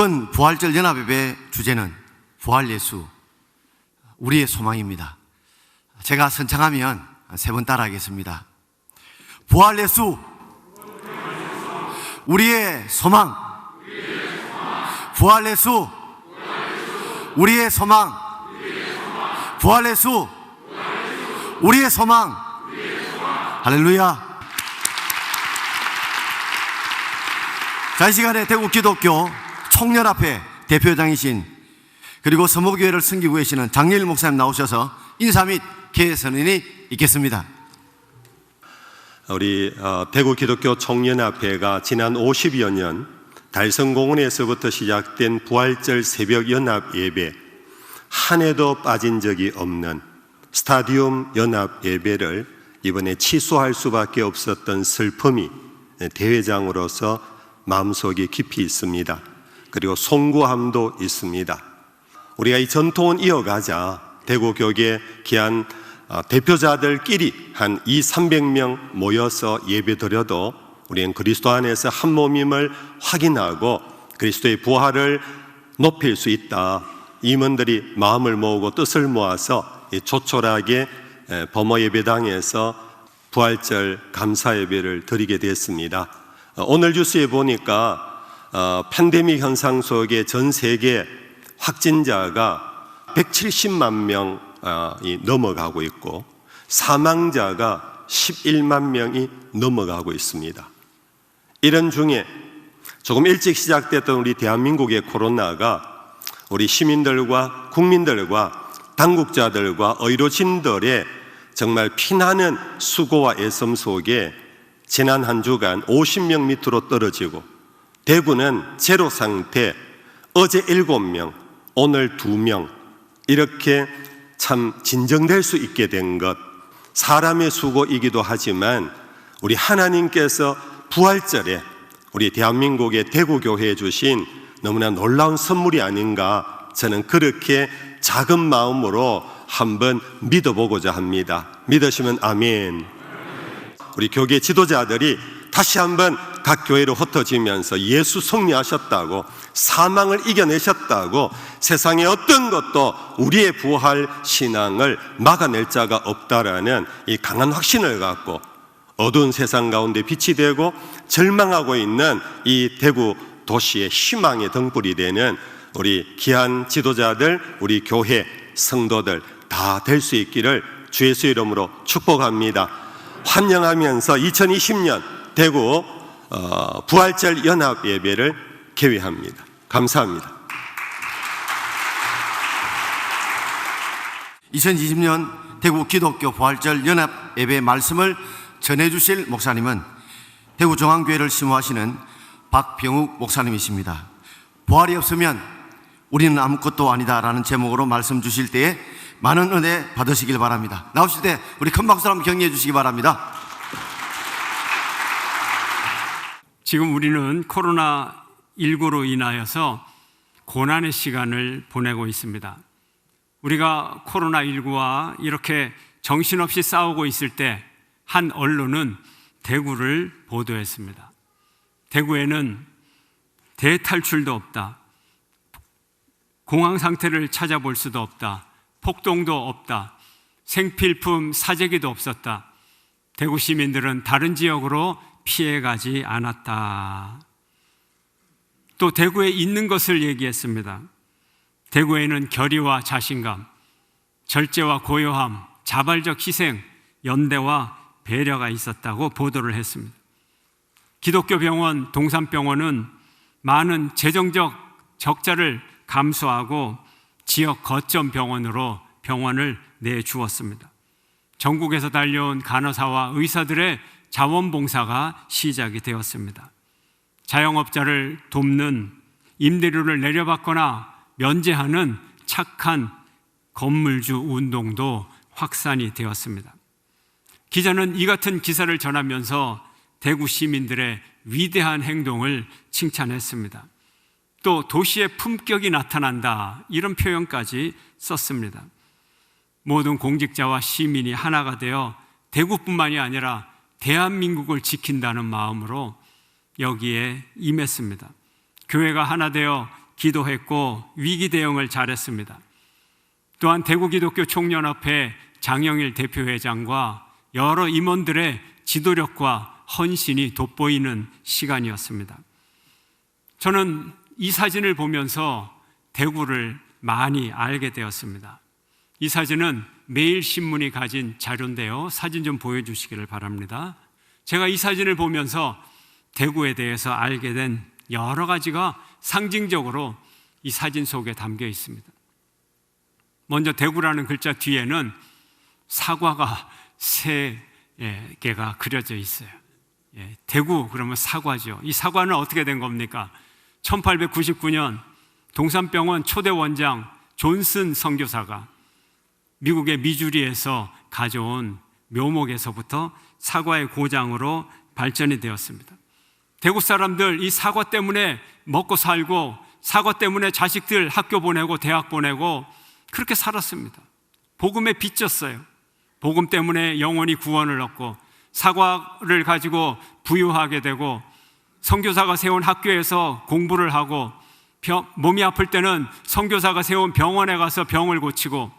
이번 부활절 연합예배 주제는 부활예수, 우리의 소망입니다. 제가 선창하면 세 번 따라하겠습니다. 부활예수, 우리의 소망. 부활예수, 우리의 소망. 부활예수, 우리의 소망. 할렐루야. 자, 이 시간에 대구 기독교 총연합회 대표장이신 그리고 서모교회를 섬기고 계시는 장예일 목사님 나오셔서 인사 및 개회 선언이 있겠습니다. 우리 대구 기독교 총연합회가 지난 50여 년 달성공원에서부터 시작된 부활절 새벽 연합 예배, 한 해도 빠진 적이 없는 스타디움 연합 예배를 이번에 취소할 수밖에 없었던 슬픔이 대회장으로서 마음속에 깊이 있습니다. 그리고 송구함도 있습니다. 우리가 이 전통은 이어가자 대구교계 귀한 대표자들끼리 한 200~300명 모여서 예배드려도 우리는 그리스도 안에서 한 몸임을 확인하고 그리스도의 부활을 높일 수 있다. 임원들이 마음을 모으고 뜻을 모아서 조촐하게 범어 예배당에서 부활절 감사 예배를 드리게 됐습니다. 오늘 뉴스에 보니까 팬데믹 현상 속에 전 세계 확진자가 170만 명이 넘어가고 있고 사망자가 11만 명이 넘어가고 있습니다. 이런 중에 조금 일찍 시작됐던 우리 대한민국의 코로나가 우리 시민들과 국민들과 당국자들과 의료진들의 정말 피나는 수고와 애씀 속에 지난 한 주간 50명 밑으로 떨어지고 대구는 제로 상태, 어제 7명, 오늘 2명 이렇게 참 진정될 수 있게 된 것, 사람의 수고이기도 하지만 우리 하나님께서 부활절에 우리 대한민국의 대구교회에 주신 너무나 놀라운 선물이 아닌가, 저는 그렇게 작은 마음으로 한번 믿어보고자 합니다. 믿으시면 아멘. 우리 교계 지도자들이 다시 한번 각 교회로 흩어지면서 예수 승리하셨다고, 사망을 이겨내셨다고, 세상의 어떤 것도 우리의 부활 신앙을 막아낼 자가 없다라는 이 강한 확신을 갖고 어두운 세상 가운데 빛이 되고 절망하고 있는 이 대구 도시의 희망의 등불이 되는 우리 귀한 지도자들, 우리 교회 성도들 다 될 수 있기를 주 예수 이름으로 축복합니다. 환영하면서 2020년 대구 부활절 연합 예배를 개회합니다. 감사합니다. 2020년 대구 기독교 부활절 연합 예배 말씀을 전해주실 목사님은 대구 중앙교회를 심호하시는 박병욱 목사님이십니다. 부활이 없으면 우리는 아무것도 아니다라는 제목으로 말씀 주실 때에 많은 은혜 받으시길 바랍니다. 나오실 때 우리 큰 박수로 한번 격려해 주시기 바랍니다. 지금 우리는 코로나19로 인하여서 고난의 시간을 보내고 있습니다. 우리가 코로나19와 이렇게 정신없이 싸우고 있을 때 한 언론은 대구를 보도했습니다. 대구에는 대탈출도 없다, 공황 상태를 찾아볼 수도 없다, 폭동도 없다, 생필품 사재기도 없었다. 대구 시민들은 다른 지역으로 피해가지 않았다. 또 대구에 있는 것을 얘기했습니다. 대구에는 결의와 자신감, 절제와 고요함, 자발적 희생, 연대와 배려가 있었다고 보도를 했습니다. 기독교 병원 동산병원은 많은 재정적 적자를 감수하고 지역 거점 병원으로 병원을 내주었습니다. 전국에서 달려온 간호사와 의사들의 자원봉사가 시작이 되었습니다. 자영업자를 돕는, 임대료를 내려받거나 면제하는 착한 건물주 운동도 확산이 되었습니다. 기자는 이 같은 기사를 전하면서 대구 시민들의 위대한 행동을 칭찬했습니다. 또 도시의 품격이 나타난다, 이런 표현까지 썼습니다. 모든 공직자와 시민이 하나가 되어 대구뿐만이 아니라 대한민국을 지킨다는 마음으로 여기에 임했습니다. 교회가 하나 되어 기도했고 위기 대응을 잘했습니다. 또한 대구기독교 총연합회 장영일 대표회장과 여러 임원들의 지도력과 헌신이 돋보이는 시간이었습니다. 저는 이 사진을 보면서 대구를 많이 알게 되었습니다. 이 사진은 매일신문이 가진 자료인데요. 사진 좀 보여주시기를 바랍니다. 제가 이 사진을 보면서 대구에 대해서 알게 된 여러 가지가 상징적으로 이 사진 속에 담겨 있습니다. 먼저 대구라는 글자 뒤에는 사과가 3개가 그려져 있어요. 대구 그러면 사과죠. 이 사과는 어떻게 된 겁니까? 1899년 동산병원 초대 원장 존슨 선교사가 미국의 미주리에서 가져온 묘목에서부터 사과의 고장으로 발전이 되었습니다. 대구 사람들 이 사과 때문에 먹고 살고 사과 때문에 자식들 학교 보내고 대학 보내고 그렇게 살았습니다. 복음에 빚졌어요. 복음 때문에 영원히 구원을 얻고 사과를 가지고 부유하게 되고 선교사가 세운 학교에서 공부를 하고 몸이 아플 때는 선교사가 세운 병원에 가서 병을 고치고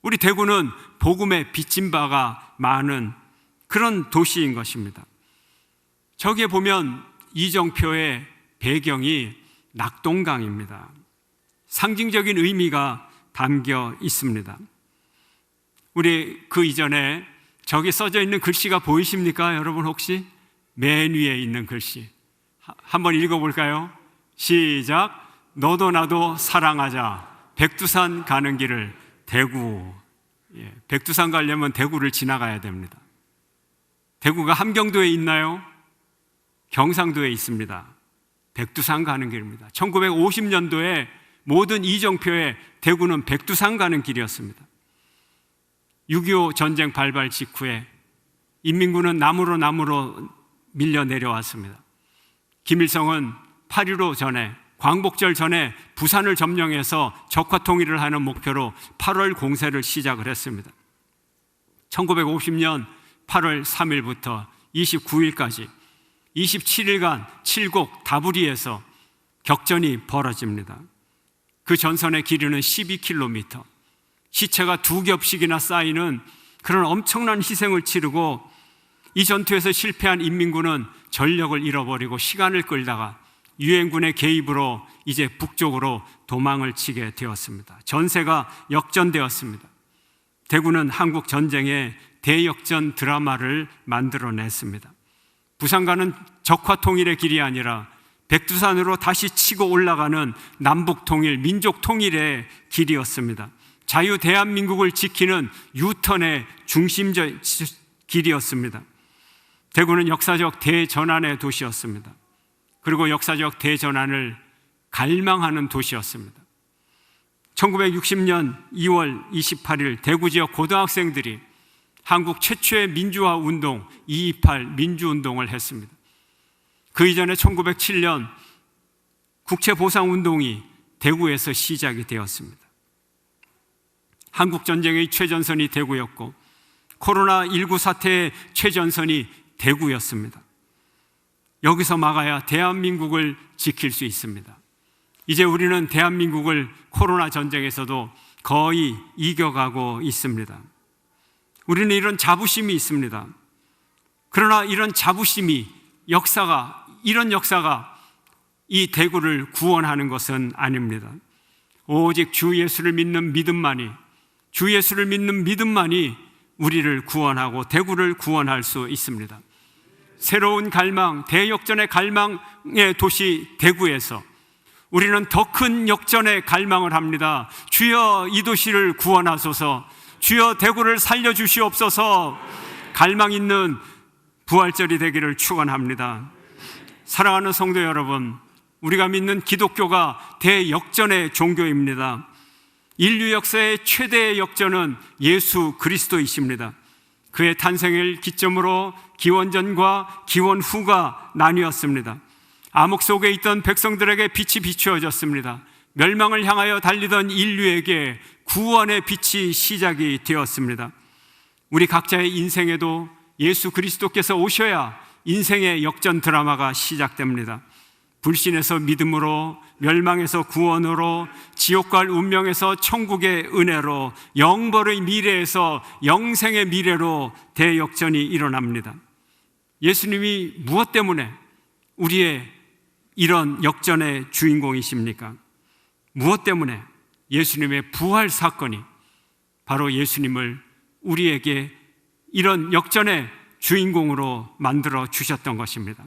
우리 대구는 복음에 빚진 바가 많은 그런 도시인 것입니다. 저기에 보면 이정표의 배경이 낙동강입니다. 상징적인 의미가 담겨 있습니다. 우리 그 이전에 저기 써져 있는 글씨가 보이십니까? 여러분 혹시? 맨 위에 있는 글씨 한번 읽어볼까요? 시작. 너도 나도 사랑하자. 백두산 가는 길을 대구. 백두산 가려면 대구를 지나가야 됩니다. 대구가 함경도에 있나요? 경상도에 있습니다. 백두산 가는 길입니다. 1950년도에 모든 이정표에 대구는 백두산 가는 길이었습니다. 6.25 전쟁 발발 직후에 인민군은 남으로 밀려 내려왔습니다. 김일성은 8.15 전에 광복절 전에 부산을 점령해서 적화 통일을 하는 목표로 8월 공세를 시작을 했습니다. 1950년 8월 3일부터 29일까지 27일간 칠곡 다부리에서 격전이 벌어집니다. 그 전선의 길이는 12km, 시체가 2겹씩이나 쌓이는 그런 엄청난 희생을 치르고 이 전투에서 실패한 인민군은 전력을 잃어버리고 시간을 끌다가 유엔군의 개입으로 이제 북쪽으로 도망을 치게 되었습니다. 전세가 역전되었습니다. 대구는 한국 전쟁의 대역전 드라마를 만들어냈습니다. 부산가는 적화 통일의 길이 아니라 백두산으로 다시 치고 올라가는 남북 통일, 민족 통일의 길이었습니다. 자유 대한민국을 지키는 유턴의 중심적 길이었습니다. 대구는 역사적 대전환의 도시였습니다. 그리고 역사적 대전환을 갈망하는 도시였습니다. 1960년 2월 28일 대구 지역 고등학생들이 한국 최초의 민주화 운동 228 민주운동을 했습니다. 그 이전에 1907년 국채보상운동이 대구에서 시작이 되었습니다. 한국전쟁의 최전선이 대구였고 코로나19 사태의 최전선이 대구였습니다. 여기서 막아야 대한민국을 지킬 수 있습니다. 이제 우리는 대한민국을 코로나 전쟁에서도 거의 이겨가고 있습니다. 우리는 이런 자부심이 있습니다. 그러나 이런 자부심이 이런 역사가 이 대구를 구원하는 것은 아닙니다. 오직 주 예수를 믿는 믿음만이, 주 예수를 믿는 믿음만이 우리를 구원하고 대구를 구원할 수 있습니다. 새로운 갈망, 대역전의 갈망의 도시 대구에서 우리는 더 큰 역전의 갈망을 합니다. 주여 이 도시를 구원하소서, 주여 대구를 살려주시옵소서. 갈망 있는 부활절이 되기를 축원합니다. 사랑하는 성도 여러분, 우리가 믿는 기독교가 대역전의 종교입니다. 인류 역사의 최대의 역전은 예수 그리스도이십니다. 그의 탄생을 기점으로 기원전과 기원후가 나뉘었습니다. 암흑 속에 있던 백성들에게 빛이 비추어졌습니다. 멸망을 향하여 달리던 인류에게 구원의 빛이 시작이 되었습니다. 우리 각자의 인생에도 예수 그리스도께서 오셔야 인생의 역전 드라마가 시작됩니다. 불신에서 믿음으로, 멸망에서 구원으로, 지옥 갈 운명에서 천국의 은혜로, 영벌의 미래에서 영생의 미래로 대역전이 일어납니다. 예수님이 무엇 때문에 우리의 이런 역전의 주인공이십니까? 무엇 때문에? 예수님의 부활 사건이 바로 예수님을 우리에게 이런 역전의 주인공으로 만들어 주셨던 것입니다.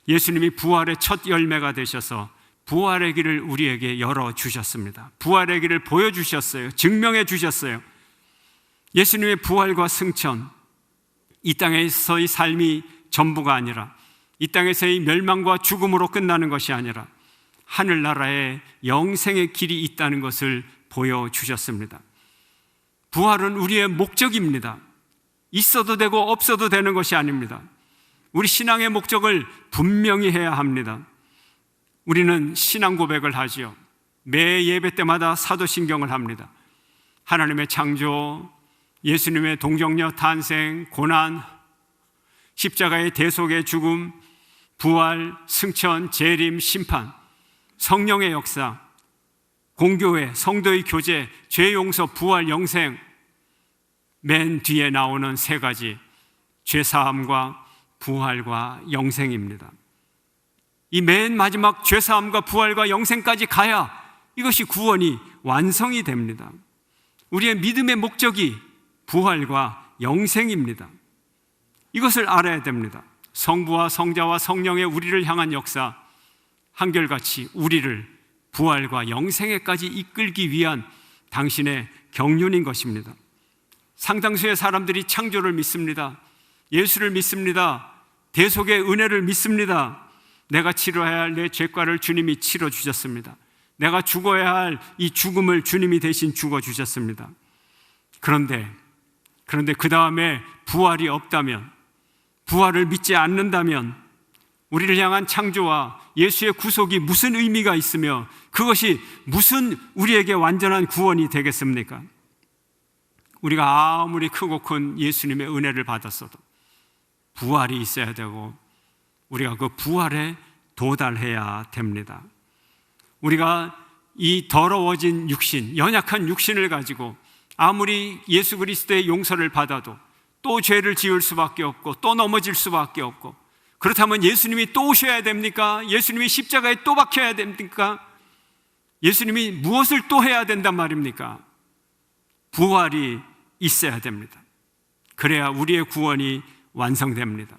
예수님이 부활의 첫 열매가 되셔서 부활의 길을 우리에게 열어주셨습니다. 부활의 길을 보여주셨어요. 증명해 주셨어요. 예수님의 부활과 승천, 이 땅에서의 삶이 전부가 아니라, 이 땅에서의 멸망과 죽음으로 끝나는 것이 아니라 하늘나라에 영생의 길이 있다는 것을 보여주셨습니다. 부활은 우리의 목적입니다. 있어도 되고 없어도 되는 것이 아닙니다. 우리 신앙의 목적을 분명히 해야 합니다. 우리는 신앙 고백을 하지요. 매 예배 때마다 사도신경을 합니다. 하나님의 창조, 예수님의 동정녀 탄생, 고난, 십자가의 대속의 죽음, 부활, 승천, 재림, 심판, 성령의 역사, 공교회, 성도의 교제, 죄 용서, 부활, 영생, 맨 뒤에 나오는 세 가지, 죄 사함과 부활과 영생입니다. 이 맨 마지막 죄 사함과 부활과 영생까지 가야 이것이 구원이 완성이 됩니다. 우리의 믿음의 목적이 부활과 영생입니다. 이것을 알아야 됩니다. 성부와 성자와 성령의 우리를 향한 역사, 한결같이 우리를 부활과 영생에까지 이끌기 위한 당신의 경륜인 것입니다. 상당수의 사람들이 창조를 믿습니다. 예수를 믿습니다. 대속의 은혜를 믿습니다. 내가 치러야 할 내 죄과를 주님이 치러주셨습니다. 내가 죽어야 할 이 죽음을 주님이 대신 죽어주셨습니다. 그런데 그 다음에 부활이 없다면, 부활을 믿지 않는다면 우리를 향한 창조와 예수의 구속이 무슨 의미가 있으며 그것이 무슨 우리에게 완전한 구원이 되겠습니까? 우리가 아무리 크고 큰 예수님의 은혜를 받았어도 부활이 있어야 되고 우리가 그 부활에 도달해야 됩니다. 우리가 이 더러워진 육신, 연약한 육신을 가지고 아무리 예수 그리스도의 용서를 받아도 또 죄를 지을 수밖에 없고 또 넘어질 수밖에 없고, 그렇다면 예수님이 또 오셔야 됩니까? 예수님이 십자가에 또 박혀야 됩니까? 예수님이 무엇을 또 해야 된단 말입니까? 부활이 있어야 됩니다. 그래야 우리의 구원이 완성됩니다.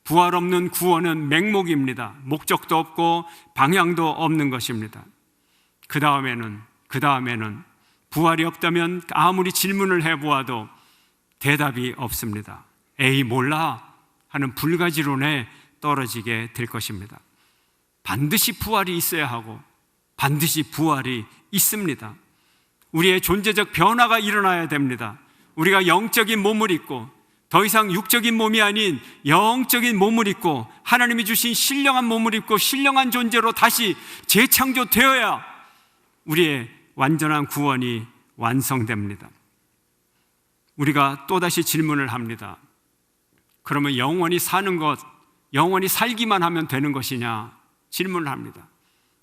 부활 없는 구원은 맹목입니다. 목적도 없고 방향도 없는 것입니다. 그 다음에는 부활이 없다면 아무리 질문을 해보아도 대답이 없습니다. 에이 몰라 하는 불가지론에 떨어지게 될 것입니다. 반드시 부활이 있어야 하고 반드시 부활이 있습니다. 우리의 존재적 변화가 일어나야 됩니다. 우리가 영적인 몸을 입고 더 이상 육적인 몸이 아닌 영적인 몸을 입고 하나님이 주신 신령한 몸을 입고 신령한 존재로 다시 재창조되어야 우리의 완전한 구원이 완성됩니다. 우리가 또다시 질문을 합니다. 그러면 영원히 사는 것, 영원히 살기만 하면 되는 것이냐? 질문을 합니다.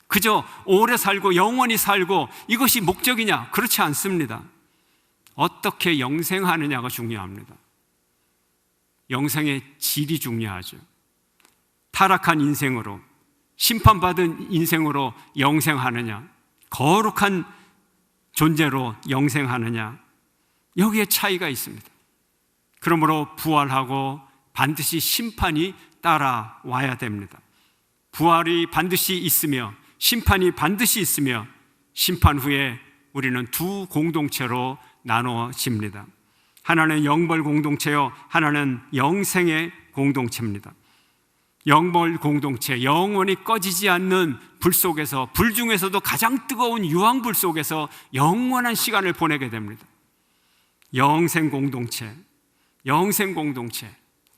그저 오래 살고 영원히 살고 이것이 목적이냐? 그렇지 않습니다. 어떻게 영생하느냐가 중요합니다. 영생의 질이 중요하죠. 타락한 인생으로, 심판받은 인생으로 영생하느냐, 거룩한 존재로 영생하느냐, 여기에 차이가 있습니다. 그러므로 부활하고 반드시 심판이 따라와야 됩니다. 부활이 반드시 있으며 심판이 반드시 있으며 심판 후에 우리는 두 공동체로 나누어집니다. 하나는 영벌 공동체요, 하나는 영생의 공동체입니다. 영벌 공동체, 영원히 꺼지지 않는 불 속에서, 불 중에서도 가장 뜨거운 유황불 속에서 영원한 시간을 보내게 됩니다. 영생 공동체,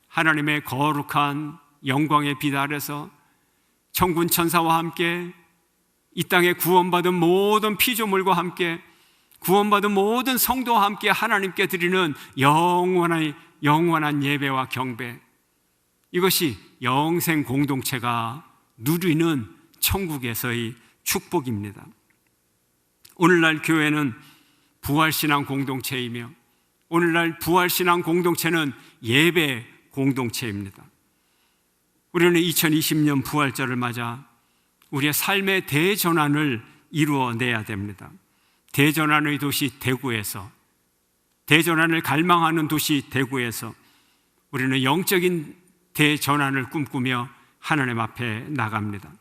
하나님의 거룩한 영광의 빛 아래서 천군 천사와 함께 이 땅에 구원받은 모든 피조물과 함께 구원받은 모든 성도와 함께 하나님께 드리는 영원한 예배와 경배, 이것이 영생 공동체가 누리는 천국에서의 축복입니다. 오늘날 교회는 부활신앙 공동체이며 오늘날 부활신앙 공동체는 예배 공동체입니다. 우리는 2020년 부활절을 맞아 우리의 삶의 대전환을 이루어내야 됩니다. 대전환의 도시 대구에서, 대전환을 갈망하는 도시 대구에서 우리는 영적인 대전환을 꿈꾸며 하나님 앞에 나갑니다.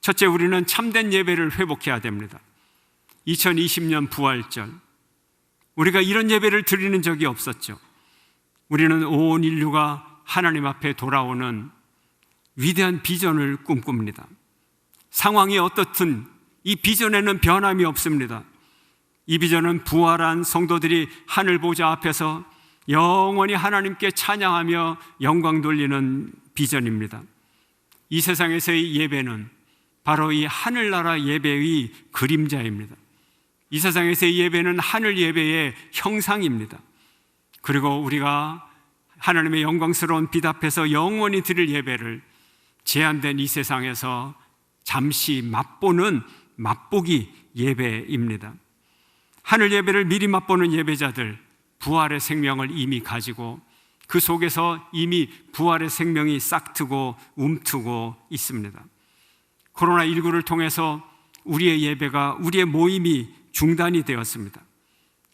첫째, 우리는 참된 예배를 회복해야 됩니다. 2020년 부활절, 우리가 이런 예배를 드리는 적이 없었죠. 우리는 온 인류가 하나님 앞에 돌아오는 위대한 비전을 꿈꿉니다. 상황이 어떻든 이 비전에는 변함이 없습니다. 이 비전은 부활한 성도들이 하늘 보좌 앞에서 영원히 하나님께 찬양하며 영광 돌리는 비전입니다. 이 세상에서의 예배는 바로 이 하늘나라 예배의 그림자입니다. 이 세상에서의 예배는 하늘 예배의 형상입니다. 그리고 우리가 하나님의 영광스러운 빛 앞에서 영원히 드릴 예배를 제한된 이 세상에서 잠시 맛보는 맛보기 예배입니다. 하늘 예배를 미리 맛보는 예배자들, 부활의 생명을 이미 가지고 그 속에서 이미 부활의 생명이 싹트고 움트고 있습니다. 코로나19를 통해서 우리의 예배가, 우리의 모임이 중단이 되었습니다.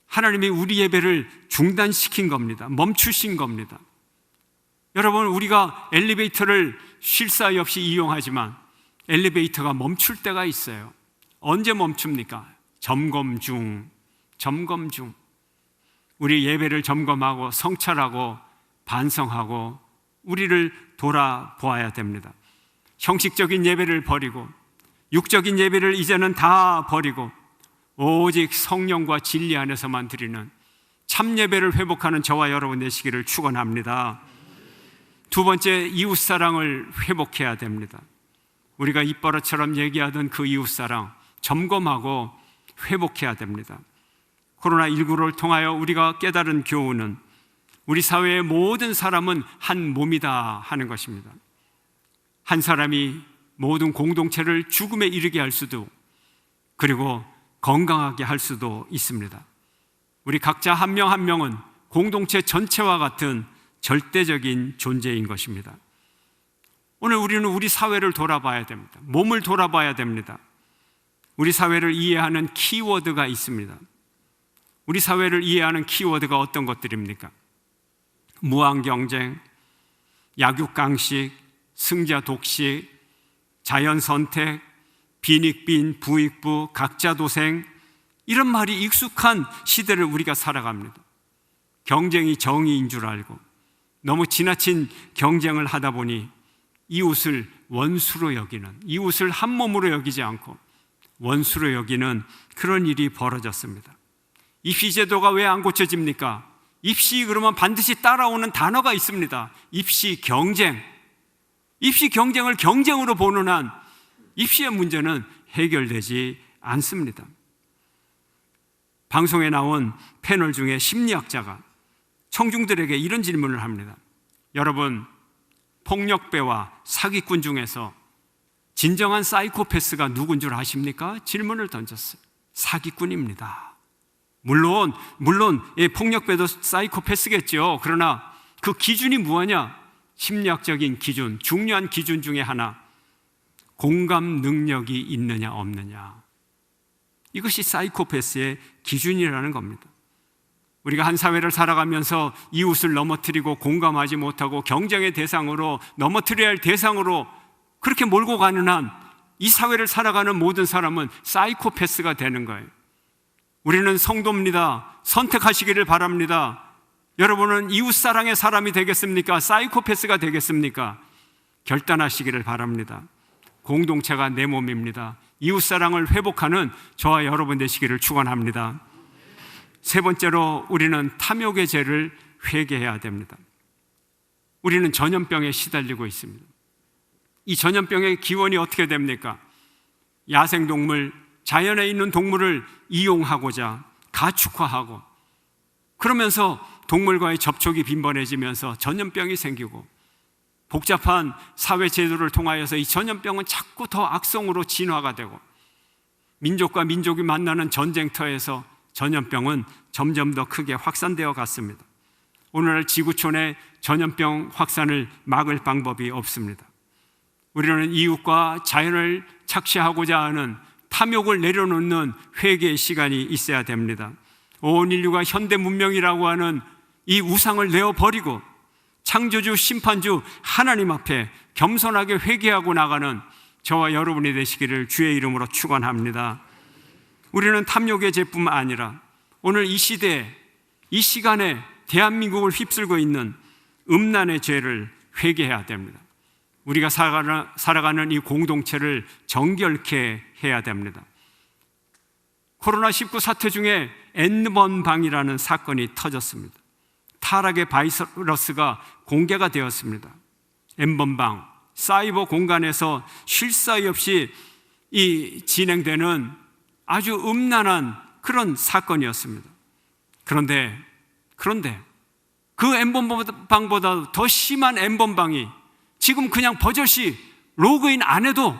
하나님이 우리 예배를 중단시킨 겁니다. 멈추신 겁니다. 여러분, 우리가 엘리베이터를 쉴 사이 없이 이용하지만 엘리베이터가 멈출 때가 있어요. 언제 멈춥니까? 점검 중. 우리 예배를 점검하고 성찰하고 반성하고 우리를 돌아보아야 됩니다. 형식적인 예배를 버리고 육적인 예배를 이제는 다 버리고 오직 성령과 진리 안에서만 드리는 참 예배를 회복하는 저와 여러분 되시기를 축원합니다. 두 번째, 이웃사랑을 회복해야 됩니다. 우리가 입버릇처럼 얘기하던 그 이웃사랑 점검하고 회복해야 됩니다. 코로나19를 통하여 우리가 깨달은 교훈은 우리 사회의 모든 사람은 한 몸이다 하는 것입니다. 한 사람이 모든 공동체를 죽음에 이르게 할 수도, 그리고 건강하게 할 수도 있습니다. 우리 각자 한 명 한 명은 공동체 전체와 같은 절대적인 존재인 것입니다. 오늘 우리는 우리 사회를 돌아봐야 됩니다. 몸을 돌아봐야 됩니다. 우리 사회를 이해하는 키워드가 있습니다. 우리 사회를 이해하는 키워드가 어떤 것들입니까? 무한경쟁, 약육강식, 승자독식, 자연선택, 빈익빈, 부익부, 각자도생, 이런 말이 익숙한 시대를 우리가 살아갑니다. 경쟁이 정의인 줄 알고 너무 지나친 경쟁을 하다 보니 이웃을 원수로 여기는, 이웃을 한 몸으로 여기지 않고 원수로 여기는 그런 일이 벌어졌습니다. 입시제도가 왜 안 고쳐집니까? 입시 그러면 반드시 따라오는 단어가 있습니다. 입시 경쟁. 입시 경쟁을 경쟁으로 보는 한 입시의 문제는 해결되지 않습니다. 방송에 나온 패널 중에 심리학자가 청중들에게 이런 질문을 합니다. 여러분, 폭력배와 사기꾼 중에서 진정한 사이코패스가 누군 줄 아십니까? 질문을 던졌어요. 사기꾼입니다. 물론 폭력배도 사이코패스겠죠. 그러나 그 기준이 뭐냐? 심리학적인 기준, 중요한 기준 중에 하나, 공감 능력이 있느냐 없느냐. 이것이 사이코패스의 기준이라는 겁니다. 우리가 한 사회를 살아가면서 이웃을 넘어뜨리고 공감하지 못하고 경쟁의 대상으로, 넘어뜨려야 할 대상으로 그렇게 몰고 가는 한 이 사회를 살아가는 모든 사람은 사이코패스가 되는 거예요. 우리는 성도입니다. 선택하시기를 바랍니다. 여러분은 이웃사랑의 사람이 되겠습니까? 사이코패스가 되겠습니까? 결단하시기를 바랍니다. 공동체가 내 몸입니다. 이웃사랑을 회복하는 저와 여러분 되시기를 축원합니다. 세 번째로, 우리는 탐욕의 죄를 회개해야 됩니다. 우리는 전염병에 시달리고 있습니다. 이 전염병의 기원이 어떻게 됩니까? 야생동물, 자연에 있는 동물을 이용하고자 가축화하고, 그러면서 동물과의 접촉이 빈번해지면서 전염병이 생기고 복잡한 사회 제도를 통하여서 이 전염병은 자꾸 더 악성으로 진화가 되고 민족과 민족이 만나는 전쟁터에서 전염병은 점점 더 크게 확산되어 갔습니다. 오늘날 지구촌의 전염병 확산을 막을 방법이 없습니다. 우리는 이웃과 자연을 착취하고자 하는 탐욕을 내려놓는 회개의 시간이 있어야 됩니다. 온 인류가 현대 문명이라고 하는 이 우상을 내어버리고 창조주, 심판주 하나님 앞에 겸손하게 회개하고 나가는 저와 여러분이 되시기를 주의 이름으로 축원합니다. 우리는 탐욕의 죄뿐만 아니라 오늘 이 시대에, 이 시간에 대한민국을 휩쓸고 있는 음란의 죄를 회개해야 됩니다. 우리가 살아가는 이 공동체를 정결케 해야 됩니다. 코로나19 사태 중에 N번방이라는 사건이 터졌습니다. 타락의 바이러스가 공개가 되었습니다. N번방, 사이버 공간에서 쉴 사이 없이 진행되는 아주 음란한 그런 사건이었습니다. 그런데 그 N번방보다 더 심한 N번방이 지금 그냥 버젓이 로그인 안 해도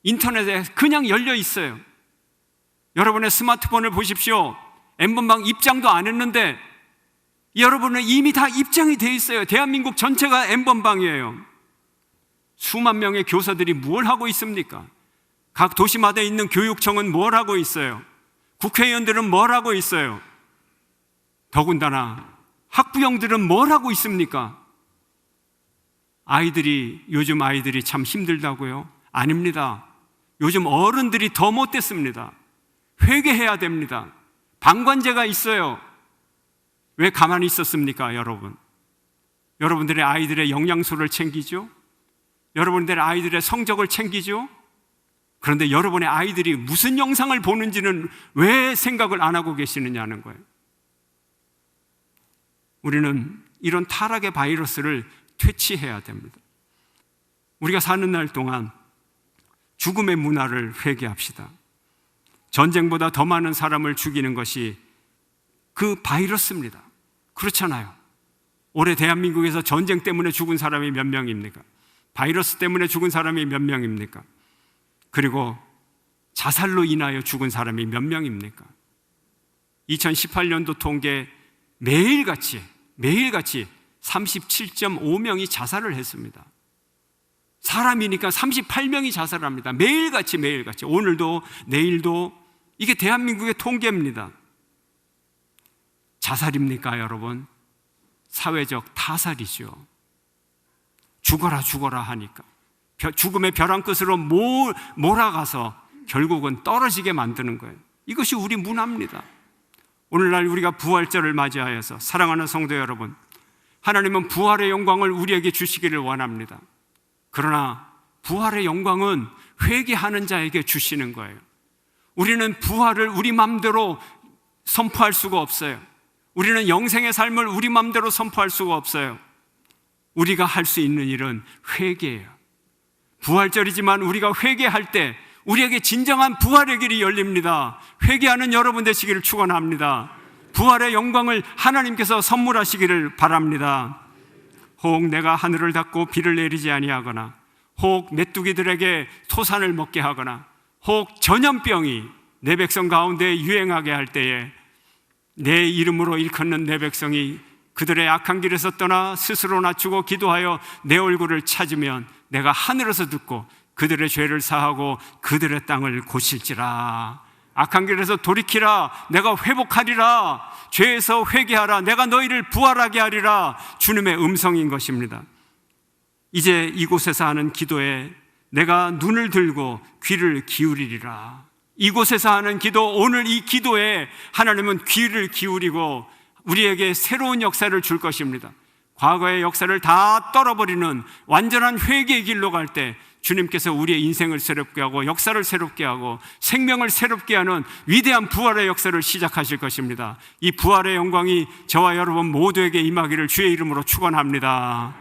인터넷에 그냥 열려 있어요. 여러분의 스마트폰을 보십시오. N번방 입장도 안 했는데 여러분은 이미 다 입장이 돼 있어요. 대한민국 전체가 N번방이에요. 수만 명의 교사들이 뭘 하고 있습니까? 각 도시마다 있는 교육청은 뭘 하고 있어요? 국회의원들은 뭘 하고 있어요? 더군다나 학부형들은 뭘 하고 있습니까? 요즘 아이들이 참 힘들다고요? 아닙니다. 요즘 어른들이 더 못됐습니다. 회개해야 됩니다. 방관제가 있어요. 왜 가만히 있었습니까, 여러분? 여러분들의 아이들의 영양소를 챙기죠? 여러분들의 아이들의 성적을 챙기죠? 그런데 여러분의 아이들이 무슨 영상을 보는지는 왜 생각을 안 하고 계시느냐는 거예요. 우리는 이런 타락의 바이러스를 퇴치해야 됩니다. 우리가 사는 날 동안 죽음의 문화를 회개합시다. 전쟁보다 더 많은 사람을 죽이는 것이 그 바이러스입니다. 그렇잖아요. 올해 대한민국에서 전쟁 때문에 죽은 사람이 몇 명입니까? 바이러스 때문에 죽은 사람이 몇 명입니까? 그리고 자살로 인하여 죽은 사람이 몇 명입니까? 2018년도 통계 매일같이 37.5명이 자살을 했습니다. 사람이니까 38명이 자살합니다. 매일같이 오늘도 내일도. 이게 대한민국의 통계입니다. 자살입니까, 여러분? 사회적 타살이죠. 죽어라 하니까 죽음의 벼랑 끝으로 몰아가서 결국은 떨어지게 만드는 거예요. 이것이 우리 문화입니다. 오늘날 우리가 부활절을 맞이하여서 사랑하는 성도 여러분, 하나님은 부활의 영광을 우리에게 주시기를 원합니다. 그러나 부활의 영광은 회개하는 자에게 주시는 거예요. 우리는 부활을 우리 마음대로 선포할 수가 없어요. 우리는 영생의 삶을 우리 마음대로 선포할 수가 없어요. 우리가 할 수 있는 일은 회개예요. 부활절이지만 우리가 회개할 때 우리에게 진정한 부활의 길이 열립니다. 회개하는 여러분 되시기를 축원합니다. 부활의 영광을 하나님께서 선물하시기를 바랍니다. 혹 내가 하늘을 닫고 비를 내리지 아니하거나, 혹 메뚜기들에게 토산을 먹게 하거나, 혹 전염병이 내 백성 가운데 유행하게 할 때에 내 이름으로 일컫는 내 백성이 그들의 악한 길에서 떠나 스스로 낮추고 기도하여 내 얼굴을 찾으면 내가 하늘에서 듣고 그들의 죄를 사하고 그들의 땅을 고칠지라. 악한 길에서 돌이키라. 내가 회복하리라. 죄에서 회개하라. 내가 너희를 부활하게 하리라. 주님의 음성인 것입니다. 이제 이곳에서 하는 기도에 내가 눈을 들고 귀를 기울이리라. 이곳에서 하는 기도, 오늘 이 기도에 하나님은 귀를 기울이고 우리에게 새로운 역사를 줄 것입니다. 과거의 역사를 다 떨어버리는 완전한 회개의 길로 갈 때 주님께서 우리의 인생을 새롭게 하고 역사를 새롭게 하고 생명을 새롭게 하는 위대한 부활의 역사를 시작하실 것입니다. 이 부활의 영광이 저와 여러분 모두에게 임하기를 주의 이름으로 축원합니다.